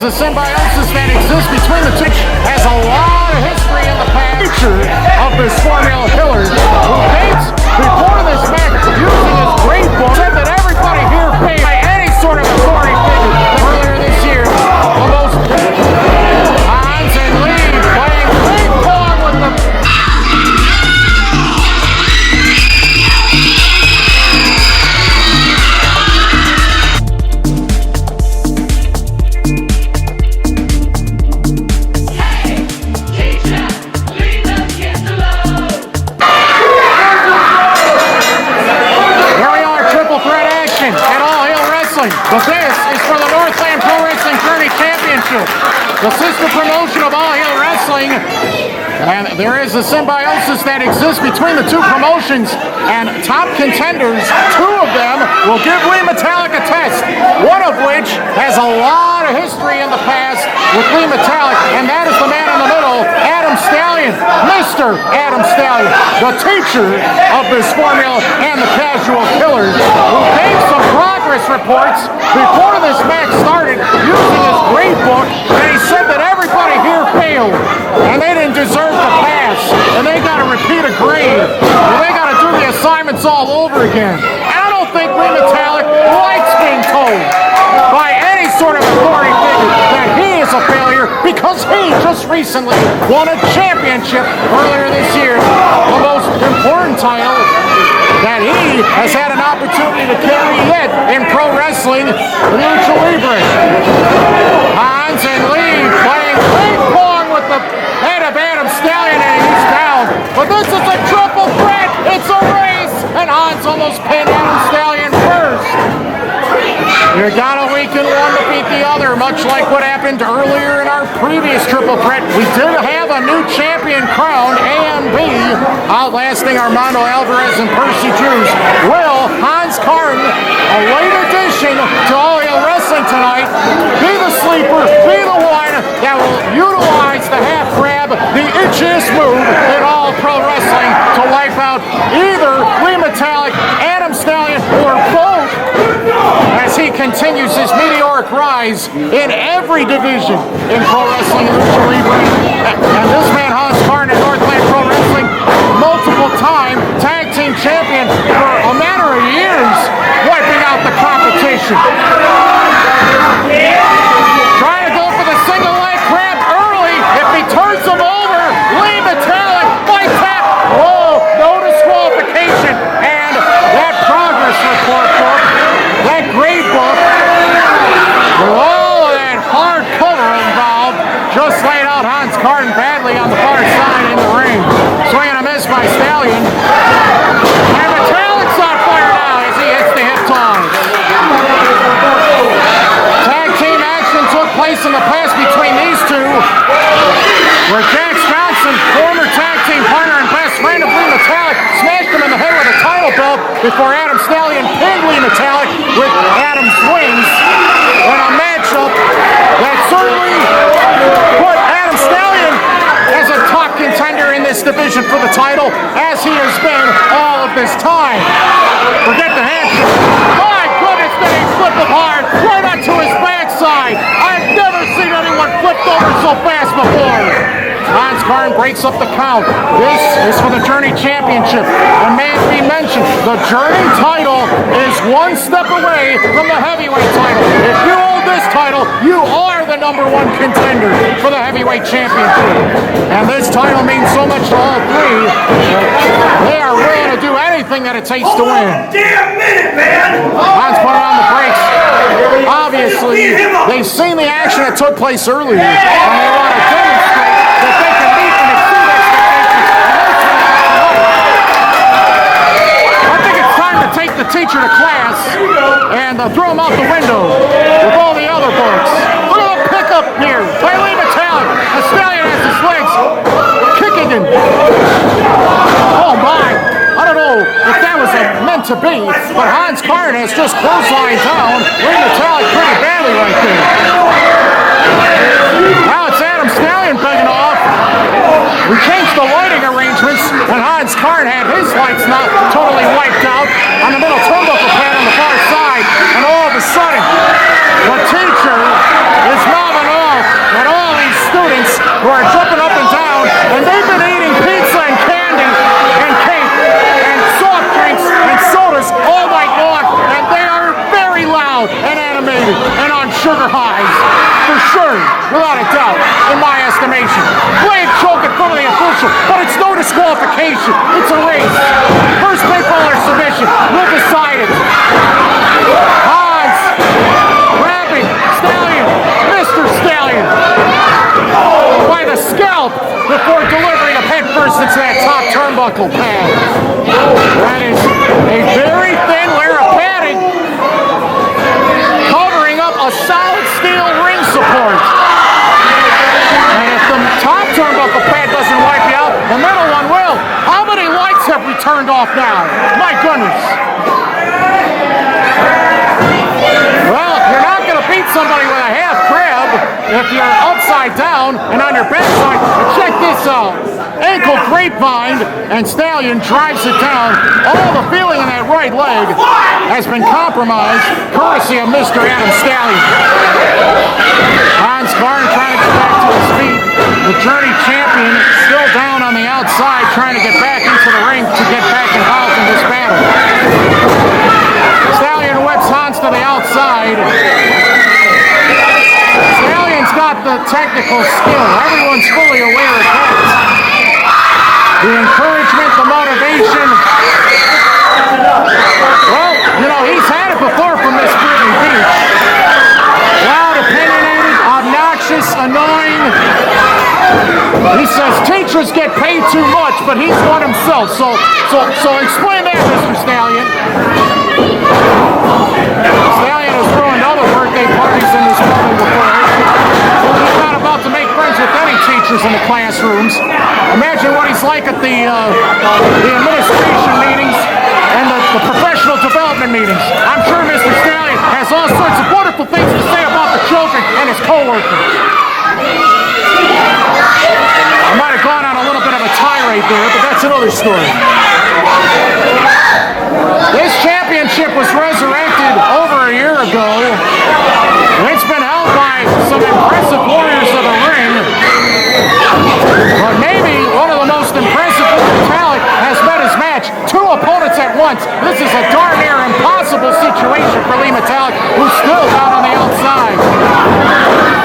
The symbiosis that exists between the two has a lot of history in the past of this formula killer who paints before this match using his great book said that everybody here paid by any sort of authority figure. Earlier this year, the most Hans and Lee playing ping pong with the But this is for the Northland Pro Wrestling Tourney Championship, the sister promotion of All Heel Wrestling. And there is a symbiosis that exists between the two promotions, and top contenders, two of them, will give Metallik a test, one of which has a lot of history in the past with Metallik, and that is the man in the middle, Adam Stallion, Mr. Adam Stallion, the teacher of this formula and the casual killers, who gave some progress reports before this match started using his grade book, and he said that everybody here failed, and they didn't deserve to pass, and they got to repeat a grade, and they got to do the assignments all over again. I don't think Metallik likes being told by any sort of authority figure that he is a failure, because he just recently won a championship earlier this year, the most important title that he has had an opportunity to carry yet in pro wrestling, the Lucha Libre. Hans and Lee playing ping pong with the head of Adam Stallion, and he's down. But this is a triple threat. It's a race, and Hans almost pinned Adam Stallion first. You gotta weaken one to beat the other, much like what happened earlier in our previous triple threat. We did have a new champion crowned, A and B, outlasting Armando Alvarez and Percy Drews. Will Hans Carden, a late addition to All Heel Wrestling tonight, be the sleeper, be the one that will utilize the half grab, the itchiest move in all pro wrestling to wipe out either Metallik, Adam Stallion, or both, as he continues his meteoric rise in every division in pro wrestling and Lucha Libre. And this man, Hans Carden, in Northland Pro Wrestling, multiple-time tag team champion for a matter of years, wiping out the competition. Trying to go for the single leg grab early. If he turns him over, Metallik might tap. Whoa, no disqualification. And that progress report book, that grade book, with all of that hard cover involved, just laid out Hans Carden badly on the far side in the ring. Swing and a miss by Stallion. And Metallik's on fire now as he hits the hip toss. Tag team action took place in the past between these two, where Jax Johnson, former tag team partner and best friend of Metallik, smashed him in the head with a title belt before Adam Stallion pinned Metallik with Adam's wings in a matchup that certainly put Adam Stallion as a top contender in this division for the title, as he has been all of this time. Forget the handshake. My goodness, did he flip him hard right onto his backside. I've never seen anyone flipped over so fast before. Hans Carden breaks up the count. This is for the Journey Championship. And may it be mentioned, the Journey title is one step away from the heavyweight title. If you hold this title, you are the #1 contender for the heavyweight championship. And this title means so much to all three. They are willing to do anything that it takes to win. Damn minute, man! Hans put on the brakes. Obviously, they've seen the action that took place earlier, and they want to demonstrate that they can meet and exceed expectations. I think it's time to take the teacher to class and throw him out the window with all the other folks. Look at the pickup here by Metallik. The Stallion has his legs kicking him. Oh my! I don't know if that was meant to be, but Hans Carden has just clotheslined down Metallik pretty badly right there. Now it's Adam Stallion begging off. We changed the lighting arrangements, and Hans Carden had his lights not totally wiped out on the middle turnbuckle pad on the far side, and all of a sudden, the teacher is mobbing over without a doubt, in my estimation. Blade choke in front of the official, but it's no disqualification. It's a race. First pinfall or submission will decide it. Hans grabbing Stallion, Mr. Stallion, by the scalp before delivering a head first into that top turnbuckle pad. That is a very thin layer of padding covering up a solid steel ring support. And if the top turnbuckle pad doesn't wipe you out, the middle one will. How many lights have we turned off now? My goodness. Well, you're not going to beat somebody with a half crab if you're upside down and on your backside. But check this out. Ankle grapevine, and Stallion drives it down. All the feeling in that right leg has been compromised, courtesy of Mr. Adam Stallion. Hans Carden trying to get back to his feet. The Journey champion still down on the outside, trying to get back into the ring to get back involved in this battle. Stallion whips Hans to the outside. Stallion's got the technical skill. Everyone's fully aware of that. The encouragement, the motivation. Well, you know, he's had it before from Miss Brittany Beach. Loud, opinionated, obnoxious, annoying. He says teachers get paid too much, but he's one himself. So explain that, Mr. Stallion. Stallion has ruined other birthday parties in this building before. He's not about to make friends with any teachers in the classrooms. Imagine what he's like at the administration meetings and the professional development meetings. I'm sure Mr. Stallion has all sorts of wonderful things to say about the children and his co-workers. I might have gone on a little bit of a tirade there, but that's another story. This championship was resurrected over a year ago. It's been held by some impressive warriors of the ring. But maybe one of the most impressive Metallik has met his match. Two opponents at once. This is a darn near impossible situation for Lee Metallik, who's still down on the outside.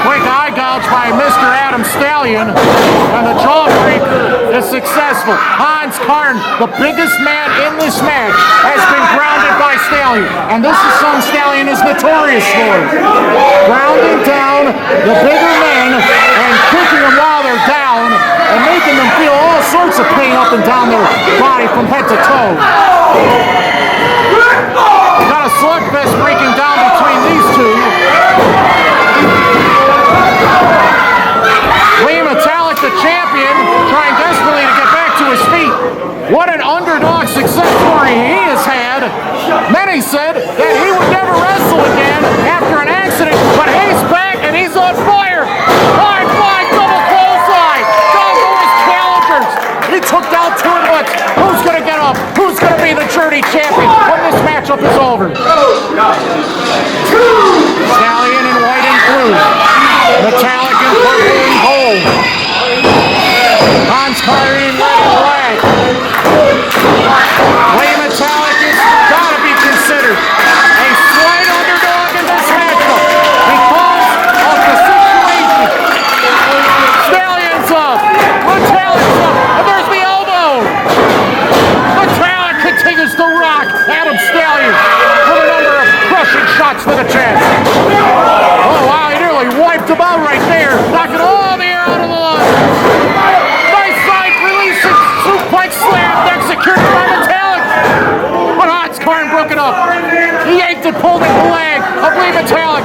Quick eye gouge by Mr. Adam Stallion, and the jawbreaker is successful. Hans Carden, the biggest man in this match, has been grounded by Stallion, and this is something Stallion is notorious for. Grounding down the bigger men and kicking them while they're down and making them feel all sorts of pain up and down their body from head to toe. Got a slugfest breaking down between these two. Lee Metallik, the champion, trying desperately to get back to his feet. What an underdog success story he has had. Many said that he would never wrestle again after an accident, but he's back and he's on fire. High fly, double clothesline. Down to his calibers. He took down two at once. Who's going to get up? Who's going to be the Journey champion when this matchup is over? Stallion in white and blue. Metallik in purple and gold. Hans Carden in red and black. Lee Metallik has got to be considered a slight underdog in this matchup because of the situation. Stallion's up. Metallik's up. And there's the elbow. Metallik continues to rock Adam Stallion with a number of crushing shots to the chest. Oh, wow, he nearly wiped him out right there, knocking all the air out of the line. Nice side releasing suplex slam executed by Metallik. But Hans Carden broke it up. He yanked and pulled at the leg of Lee Metallik.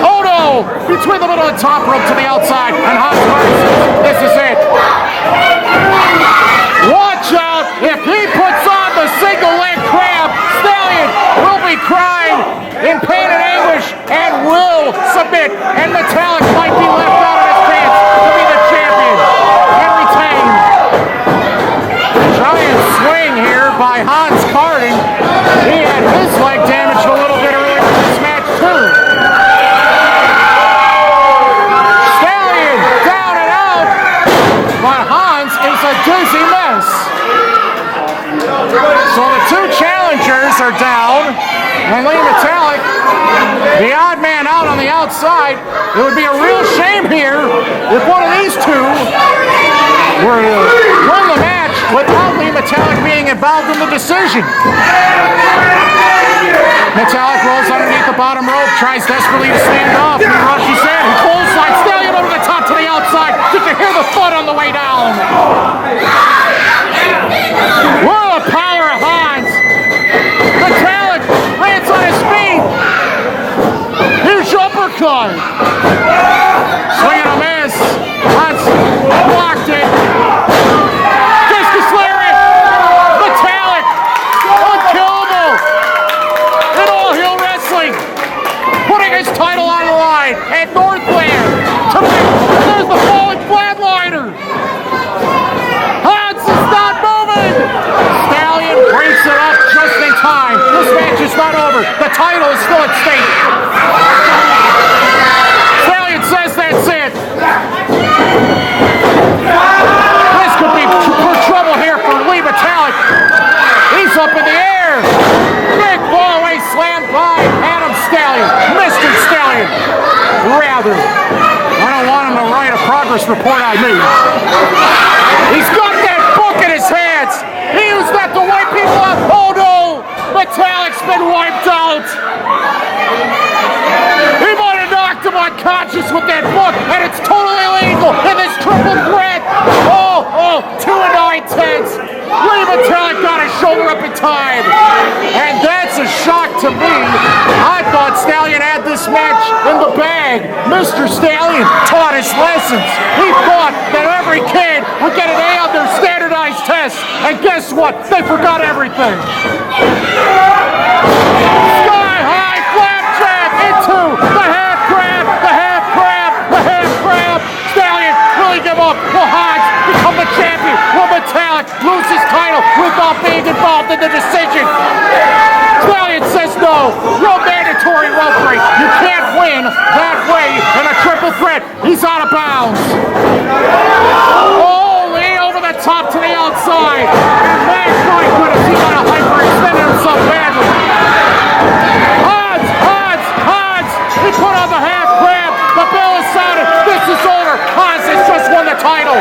Oh no! Between the middle and top rope to the outside, and Hans Carden says, this is it. Watch out! If he puts on the single leg crab, Stallion will be crying in pain and anguish and will submit, and Metallik might be left out of his pants to be the champion and retain. Giant swing here by Hans Carden. He had his leg damaged a little bit earlier in this match too. Stallion down and out, but Hans is a dizzy mess. So the two challengers are down, and Lee Metallik, the odd man out on the outside, It would be a real shame here if one of these two were to win the match without Metallik being involved in the decision. Metallik rolls underneath the bottom rope, tries desperately to stand up. He rushes in, he clothesline, Stallion over the top to the outside. Did you hear the thud on the way down? What a power of Hans! Metallik lands on his feet. Huge uppercut. Swing and a miss. Hans blocked it. Discus lariat. Metallik. Unkillable. In all heel wrestling. Putting his title on the line at Northland. There's the falling flatliner. Hans is not moving. Stallion breaks it up just in time. This match is not over. The title is still at stake. Stallion says that's it. This could be for trouble here for Metallik. He's up in the air. Big fallaway slam by Adam Stallion. Mr. Stallion. Rather. I don't want him to write a progress report on me. He's got that book in his hands. He used that to wipe people out. Oh no! Metallik's been wiped out. He might have knocked him unconscious with that book, and it's totally illegal in this triple threat. Oh, 2 and 9/10. Metallik got his shoulder up in time, and that's a shock to me. I thought Stallion had this match in the bag. Mr. Stallion taught his lessons. He thought that every kid would get an A on their standardized test, and guess what? They forgot everything. Sky high flapjack into the half grab, the half grab, the half grab. Stallion, will he give up? Will Hans become the champion? Will Metallik lose his title without being involved in the decision? Stallion says no. No mandatory rope break. You can't win that way in a triple threat. He's out of bounds. Oh, knee over the top to the outside. And my goodness, he got a hyperextended himself badly. Hans! He put on the half grab. The bell is sounded. This is over. Hans has just won the title.